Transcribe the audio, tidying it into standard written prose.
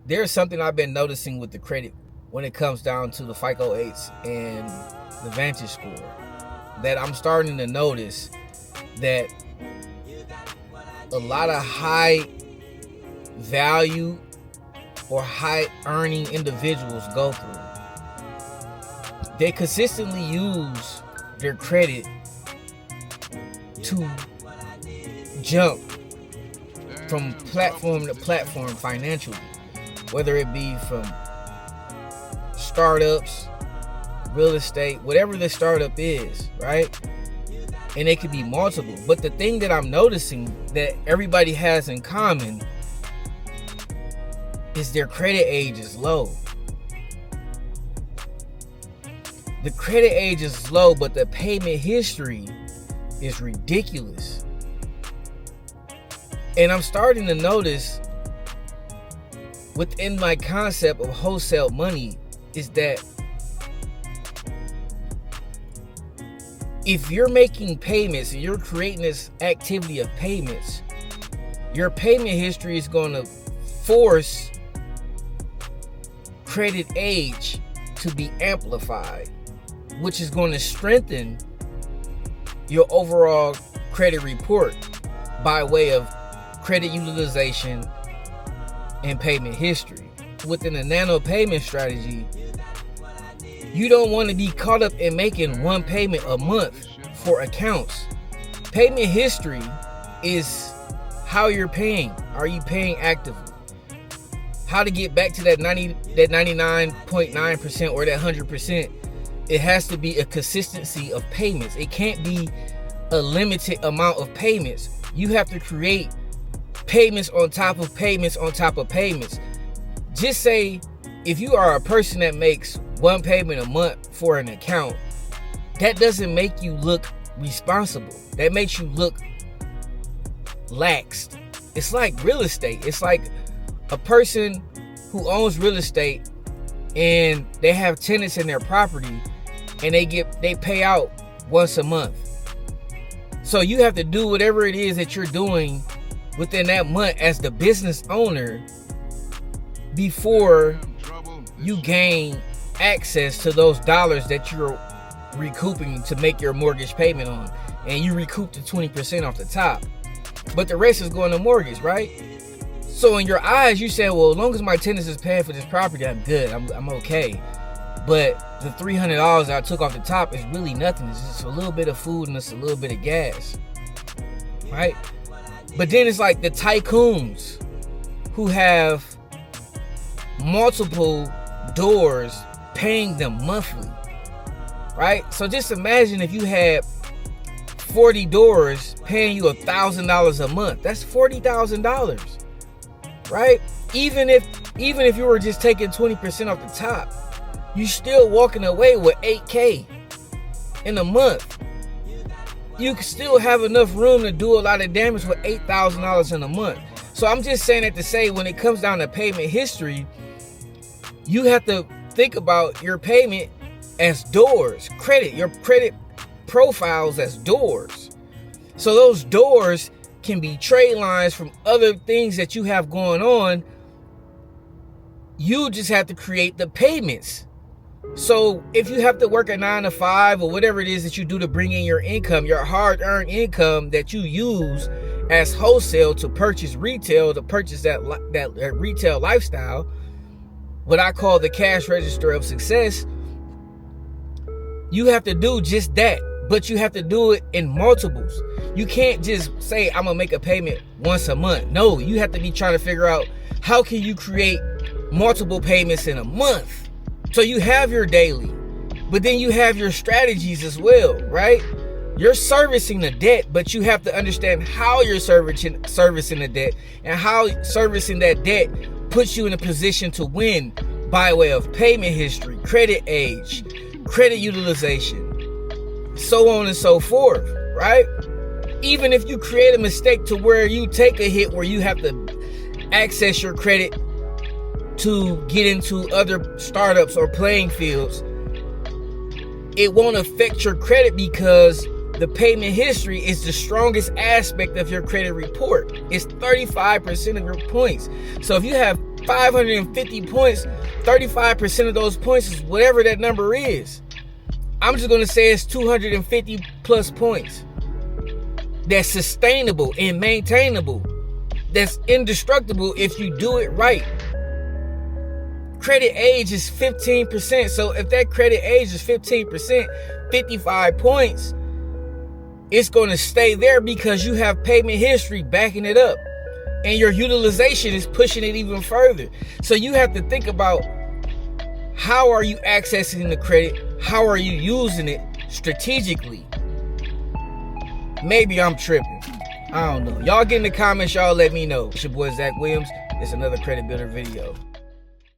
there's something I've been noticing with the credit when it comes down to the FICO 8s and the Vantage score, that I'm starting to notice that a lot of high value or high earning individuals go through. They consistently use their credit to jump from platform to platform financially, whether it be from startups, real estate, whatever the startup is, right? And it could be multiple. But the thing that I'm noticing that everybody has in common is their credit age is low. The credit age is low, but the payment history is ridiculous. And I'm starting to notice within my concept of wholesale money is that if you're making payments and you're creating this activity of payments, your payment history is going to force credit age to be amplified, which is going to strengthen your overall credit report by way of credit utilization and payment history. Within a nano payment strategy, you don't want to be caught up in making one payment a month for accounts. Payment history is how you're paying. Are you paying actively? How to get back to that 99.9% or that 100%. It has to be a consistency of payments. It can't be a limited amount of payments. You have to create payments on top of payments on top of payments. Just say if you are a person that makes one payment a month for an account, that doesn't make you look responsible. That makes you look laxed. It's like real estate. It's like a person who owns real estate and they have tenants in their property and they pay out once a month. So you have to do whatever it is that you're doing within that month as the business owner before you gain access to those dollars that you're recouping to make your mortgage payment on. And you recoup the 20% off the top, but the rest is going to mortgage, right? So in your eyes, you say, well, as long as my tenants is paying for this property, I'm good. I'm okay. But the $300 that I took off the top is really nothing. It's just a little bit of food and it's a little bit of gas, right? But then it's like the tycoons who have multiple doors paying them monthly, right? So just imagine if you had 40 doors paying you $1,000 a month. That's $40,000, right? Even if you were just taking 20% off the top, you're still walking away with $8K in a month. You can still have enough room to do a lot of damage with $8,000 in a month. So I'm just saying that to say, when it comes down to payment history, you have to think about your payment as doors, your credit profiles as doors. So those doors can be trade lines from other things that you have going on. You just have to create the payments. So if you have to work a 9 to 5 or whatever it is that you do to bring in your income, your hard-earned income that you use as wholesale to purchase retail, to purchase that retail lifestyle, what I call the cash register of success, you have to do just that, but you have to do it in multiples. You can't just say, I'm gonna make a payment once a month. No, you have to be trying to figure out how can you create multiple payments in a month. So you have your daily, but then you have your strategies as well, right? You're servicing the debt, but you have to understand how you're servicing the debt and how servicing that debt puts you in a position to win by way of payment history, credit age, credit utilization, so on and so forth, right? Even if you create a mistake to where you take a hit where you have to access your credit to get into other startups or playing fields, it won't affect your credit because the payment history is the strongest aspect of your credit report. It's 35% of your points. So if you have 550 points, 35% of those points is whatever that number is. I'm just going to say it's 250 plus points. That's sustainable and maintainable. That's indestructible if you do it right. Credit age is 15%. So if that credit age is 15%, 55 points, it's going to stay there because you have payment history backing it up. And your utilization is pushing it even further. So you have to think about, how are you accessing the credit? How are you using it strategically? Maybe I'm tripping. I don't know. Y'all get in the comments. Y'all let me know. It's your boy Zach Williams. It's another Credit Builder video.